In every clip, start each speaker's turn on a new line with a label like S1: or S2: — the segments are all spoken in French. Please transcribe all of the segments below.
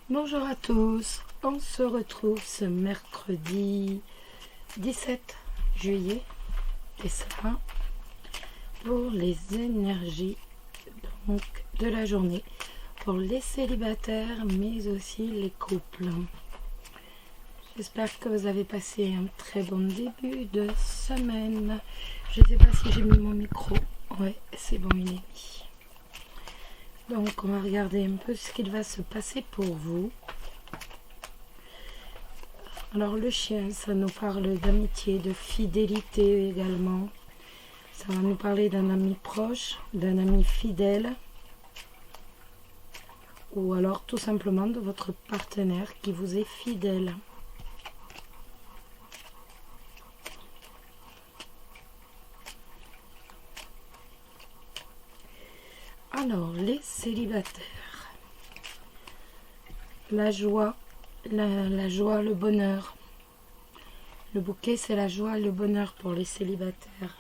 S1: Bonjour à tous, on se retrouve ce mercredi 17 juillet et ça pour les énergies donc, de la journée pour les célibataires mais aussi les couples. J'espère que vous avez passé un très bon début de semaine. Je ne sais pas si j'ai mis mon micro. Ouais, c'est bon, il est mis. Donc on va regarder un peu ce qu'il va se passer pour vous. Alors le chien, ça nous parle d'amitié, de fidélité également. Ça va nous parler d'un ami proche, d'un ami fidèle. Ou alors tout simplement de votre partenaire qui vous est fidèle. Alors les célibataires. La joie, le bonheur. Le bouquet, c'est la joie et le bonheur pour les célibataires.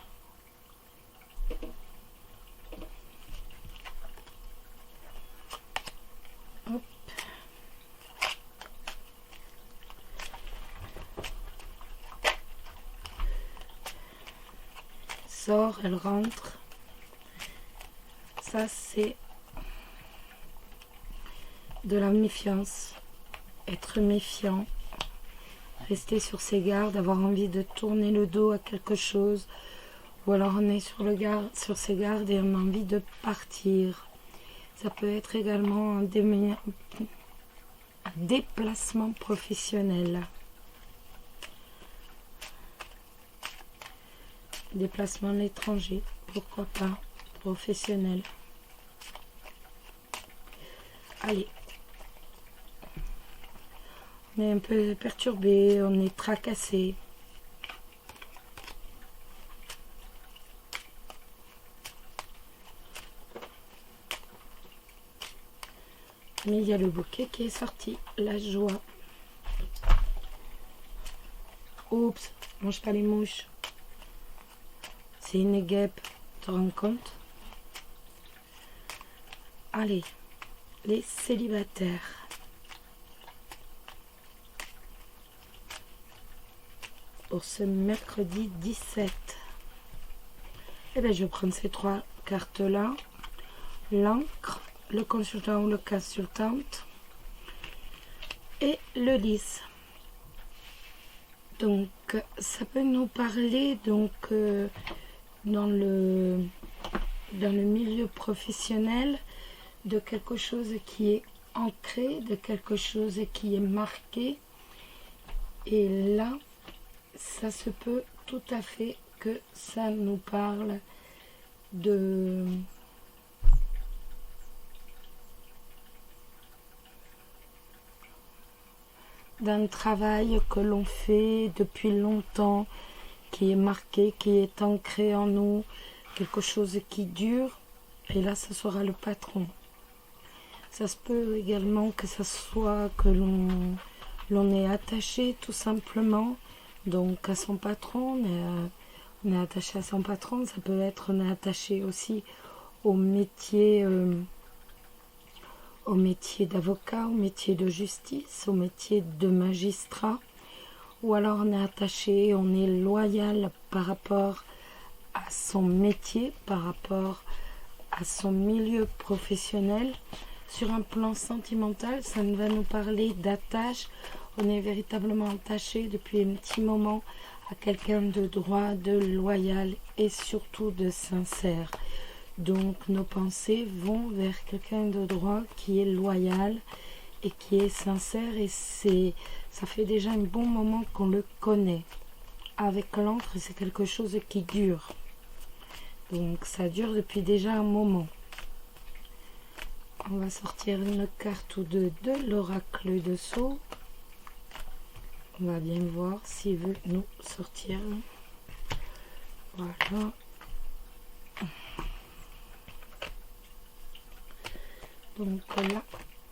S1: Hop. Sort, elle rentre. Ça, c'est de la méfiance. Être méfiant. Rester sur ses gardes, avoir envie de tourner le dos à quelque chose. Ou alors on est sur ses gardes et on a envie de partir. Ça peut être également un déplacement professionnel. Déplacement à l'étranger, pourquoi pas, professionnel. Allez. On est un peu perturbé, on est tracassé. Mais il y a le bouquet qui est sorti, la joie. Oups, mange pas les mouches. C'est une guêpe, tu te rends compte? Allez, les célibataires. Pour ce mercredi 17. Et bien, je vais prendre ces trois cartes-là. L'encre, le consultant ou le consultante et le lys. Donc, ça peut nous parler donc dans le milieu professionnel de quelque chose qui est ancré, de quelque chose qui est marqué. Et là, ça se peut tout à fait que ça nous parle d'un travail que l'on fait depuis longtemps, qui est marqué, qui est ancré en nous, quelque chose qui dure, et là ce sera le patron. Ça se peut également que ça soit que l'on est attaché tout simplement, donc à son patron, on est attaché à son patron, ça peut être on est attaché aussi au métier d'avocat, au métier de justice, au métier de magistrat, ou alors on est attaché, on est loyal par rapport à son métier, par rapport à son milieu professionnel. Sur un plan sentimental, ça va nous parler d'attache. On est véritablement attaché depuis un petit moment à quelqu'un de droit, de loyal et surtout de sincère. Donc nos pensées vont vers quelqu'un de droit qui est loyal et qui est sincère, et ça fait déjà un bon moment qu'on le connaît. Avec l'encre, c'est quelque chose qui dure. Donc ça dure depuis déjà un moment. On va sortir une carte ou deux de l'oracle de Sceaux. On va bien voir s'il veut nous sortir. Voilà. Donc la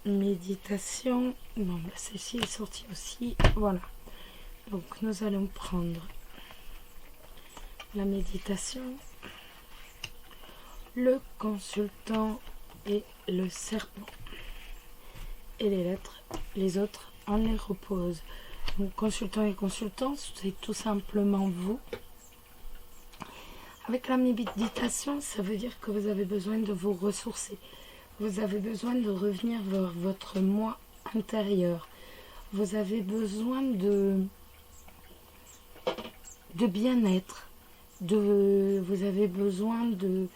S1: méditation. Bon, celle-ci est sortie aussi. Voilà. Donc nous allons prendre la méditation, le consultant et le serpent. Et les lettres les autres, on les repose. Donc, consultant et consultante, c'est tout simplement vous. Avec la méditation, ça veut dire que vous avez besoin de vous ressourcer. Vous avez besoin de revenir vers votre moi intérieur. Vous avez besoin de bien-être. Vous avez besoin de,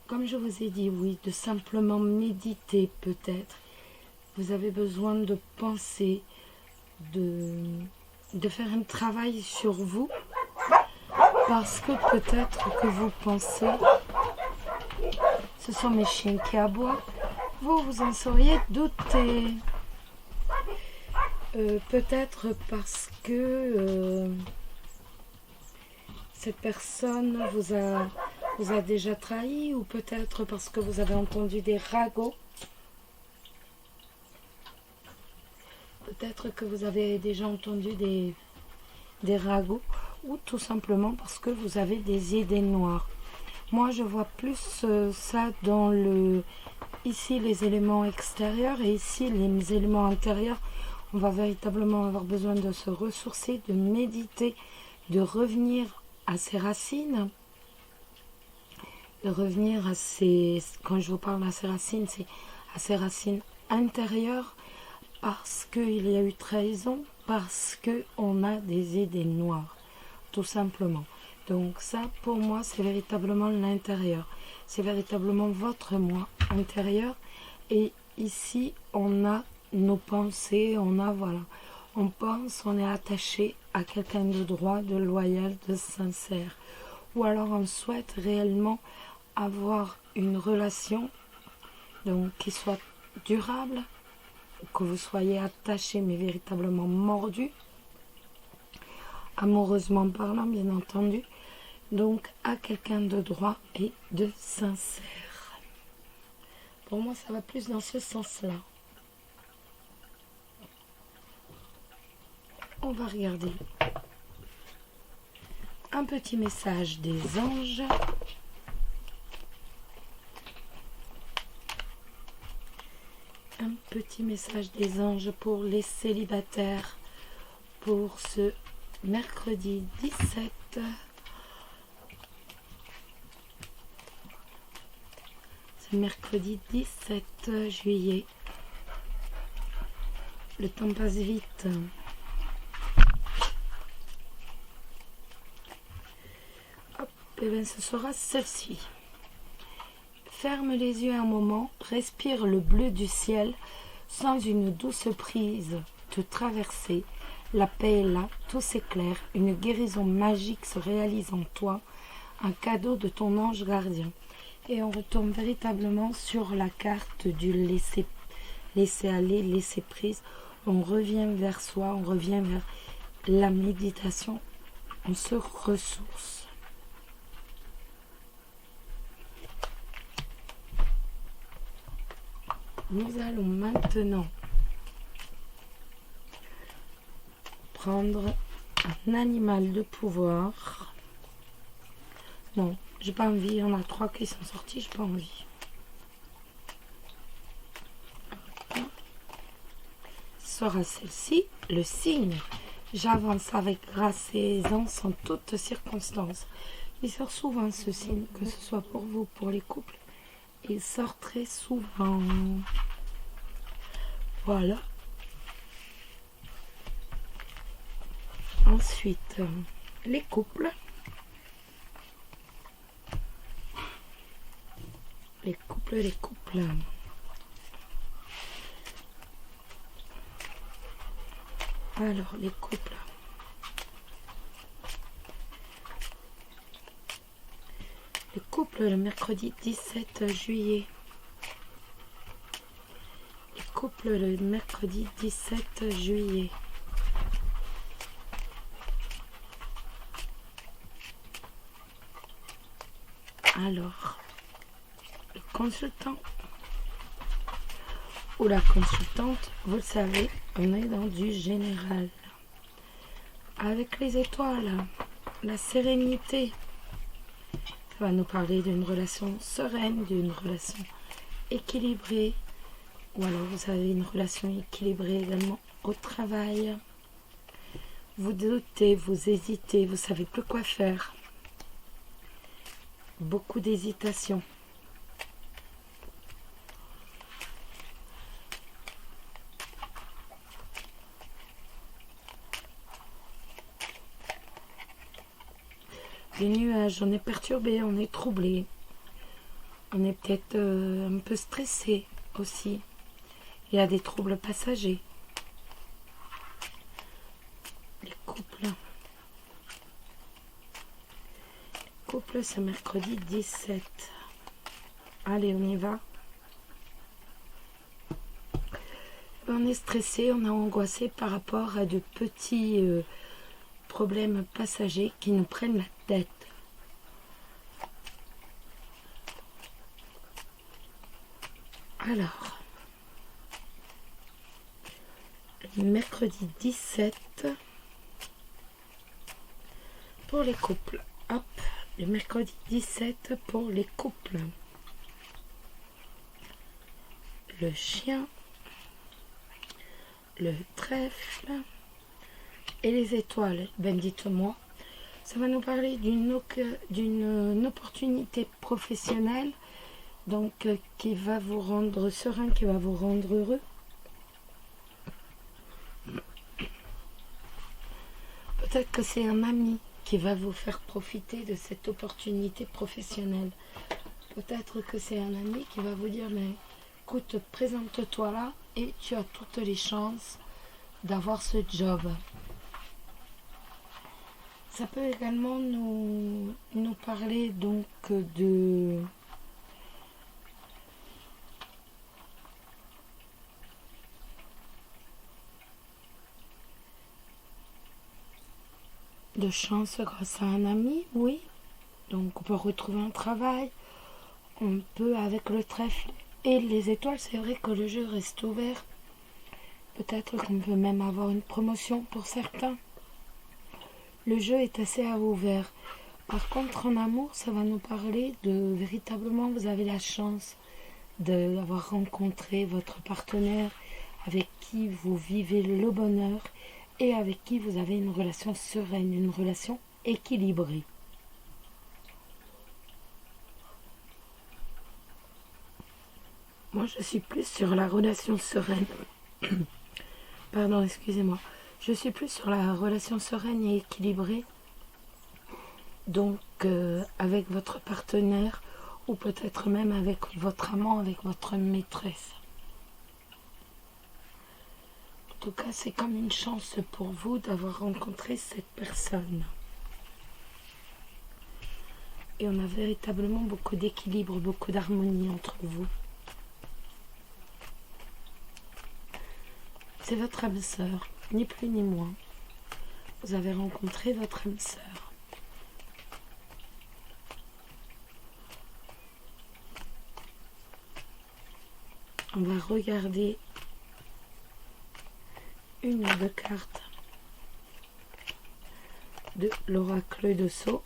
S1: comme je vous ai dit, oui, de simplement méditer peut-être. Vous avez besoin de penser, de faire un travail sur vous. Parce que peut-être que vous pensez, ce sont mes chiens qui aboient, vous en seriez douté. Peut-être parce que cette personne vous a déjà trahi, ou peut-être parce que vous avez entendu des ragots. Peut-être que vous avez déjà entendu des ragots. Ou tout simplement parce que vous avez des idées noires. Moi, je vois plus ça dans ici les éléments extérieurs et ici les éléments intérieurs. On va véritablement avoir besoin de se ressourcer, de méditer, de revenir à ses racines, de revenir à quand je vous parle à ses racines, c'est à ses racines intérieures, parce qu'il y a eu trahison, parce qu'on a des idées noires. Tout simplement. Donc ça, pour moi, c'est véritablement l'intérieur. C'est véritablement votre moi intérieur. Et ici, on a nos pensées, on pense, on est attaché à quelqu'un de droit, de loyal, de sincère. Ou alors on souhaite réellement avoir une relation donc qui soit durable, que vous soyez attaché mais véritablement mordu. Amoureusement parlant, bien entendu, donc à quelqu'un de droit et de sincère. Pour moi, ça va plus dans ce sens-là. On va regarder un petit message des anges. Un petit message des anges pour les célibataires pour ce mercredi 17. C'est mercredi 17 juillet. Le temps passe vite. Hop, et bien ce sera celle-ci. Ferme les yeux un moment, respire le bleu du ciel, sans une douce prise te traverser. La paix est là, tout s'éclaire, une guérison magique se réalise en toi, un cadeau de ton ange gardien. Et on retombe véritablement sur la carte du laisser aller, laisser prise. On revient vers soi, on revient vers la méditation, on se ressource. Nous allons maintenant prendre un animal de pouvoir. Non, j'ai pas envie. Il y en a 3 qui sont sortis, j'ai pas envie. Ce sera celle-ci, le cygne. J'avance avec grâce et aisance en toutes circonstances. Il sort souvent ce signe, que ce soit pour vous, pour les couples. Il sort très souvent. Voilà. Ensuite, les couples. Les couples. Alors, les couples. Les couples le mercredi 17 juillet. Les couples le mercredi 17 juillet. Alors, le consultant ou la consultante, vous le savez, on est dans du général. Avec les étoiles, la sérénité, ça va nous parler d'une relation sereine, d'une relation équilibrée, Ou alors vous avez une relation équilibrée également au travail. Vous doutez, vous hésitez, vous savez plus quoi faire. Beaucoup d'hésitation. Les nuages, on est perturbé, on est troublé. On est peut-être un peu stressé aussi. Il y a des troubles passagers. Les couples. Couple, c'est mercredi 17. Allez, on y va. On est stressé, on est angoissé par rapport à de petits problèmes passagers qui nous prennent la tête. Alors, mercredi 17 pour les couples. Hop, le mercredi 17 pour les couples. Le chien, le trèfle et les étoiles. Ben dites-moi, ça va nous parler d'une opportunité professionnelle, donc qui va vous rendre serein, qui va vous rendre heureux. Peut-être que c'est un ami qui va vous faire profiter de cette opportunité professionnelle. Peut-être que c'est un ami qui va vous dire, mais écoute, présente-toi là et tu as toutes les chances d'avoir ce job. Ça peut également nous parler donc de chance grâce à un ami, oui. Donc on peut retrouver un travail, on peut avec le trèfle et les étoiles, c'est vrai que le jeu reste ouvert. Peut-être qu'on peut même avoir une promotion pour certains. Le jeu est assez ouvert. Par contre, en amour, ça va nous parler de véritablement, vous avez la chance d'avoir rencontré votre partenaire avec qui vous vivez le bonheur et avec qui vous avez une relation sereine, une relation équilibrée. Moi, je suis plus sur la relation sereine. Pardon, excusez-moi. Je suis plus sur la relation sereine et équilibrée. Donc, avec votre partenaire ou peut-être même avec votre amant, avec votre maîtresse. En tout cas, c'est comme une chance pour vous d'avoir rencontré cette personne. Et on a véritablement beaucoup d'équilibre, beaucoup d'harmonie entre vous. C'est votre âme sœur, ni plus ni moins. Vous avez rencontré votre âme sœur. On va regarder une ou deux cartes de l'oracle de Sceaux.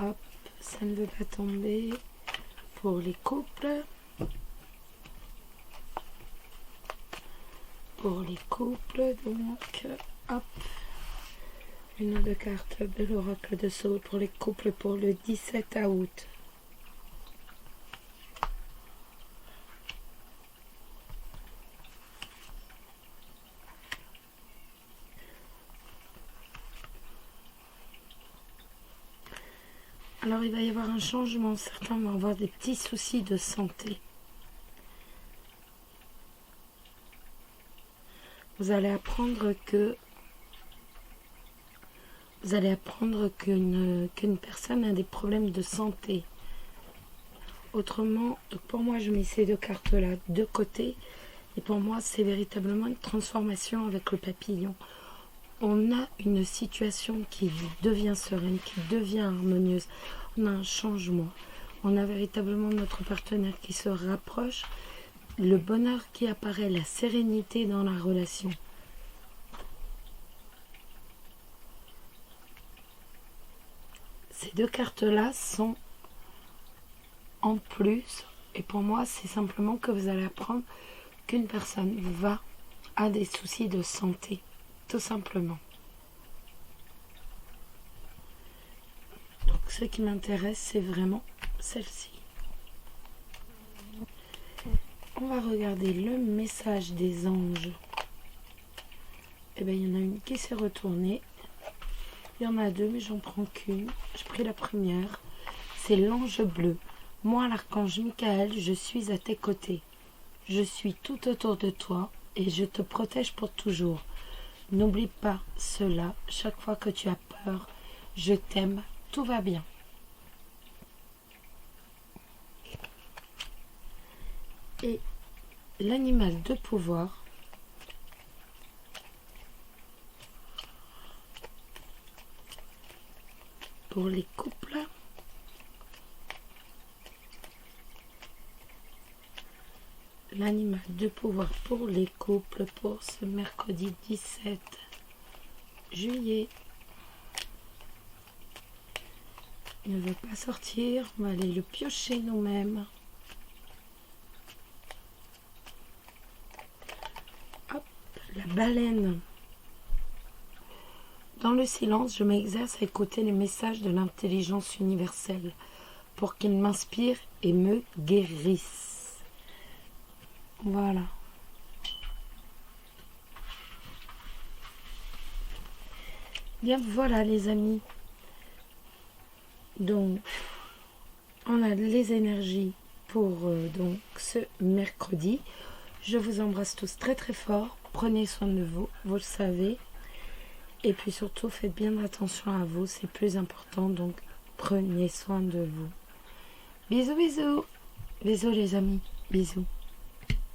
S1: Hop, ça ne veut pas tomber pour les couples. Pour les couples, donc, hop, une ou deux cartes de l'oracle de Sceaux pour les couples pour le 17 août. Alors il va y avoir un changement, certains vont avoir des petits soucis de santé. Vous allez apprendre qu'une personne a des problèmes de santé. Autrement, pour moi, je mets ces deux cartes-là de côté. Et pour moi, c'est véritablement une transformation avec le papillon. On a une situation qui devient sereine, qui devient harmonieuse. On a un changement. On a véritablement notre partenaire qui se rapproche. Le bonheur qui apparaît, la sérénité dans la relation. 2 cartes-là sont en plus. Et pour moi, c'est simplement que vous allez apprendre qu'une personne a des soucis de santé. Tout simplement. Donc ce qui m'intéresse, c'est vraiment celle-ci. On va regarder le message des anges. Et bien, il y en a une qui s'est retournée. Il y en a 2, mais j'en prends qu'une. J'ai pris la première. C'est l'ange bleu. Moi, l'archange Michael, je suis à tes côtés. Je suis tout autour de toi et je te protège pour toujours. N'oublie pas cela. Chaque fois que tu as peur, je t'aime. Tout va bien. Et l'animal de pouvoir. Pour les couples. L'animal de pouvoir pour les couples pour ce mercredi 17 juillet. Il ne veut pas sortir. On va aller le piocher nous-mêmes. Hop, la baleine. Dans le silence, je m'exerce à écouter les messages de l'intelligence universelle pour qu'ils m'inspirent et me guérissent. Voilà. Bien voilà les amis. Donc, on a les énergies pour donc ce mercredi. Je vous embrasse tous très très fort. Prenez soin de vous, vous le savez. Et puis surtout, faites bien attention à vous, c'est plus important. Donc, prenez soin de vous. Bisous, bisous. Bisous les amis. Bisous.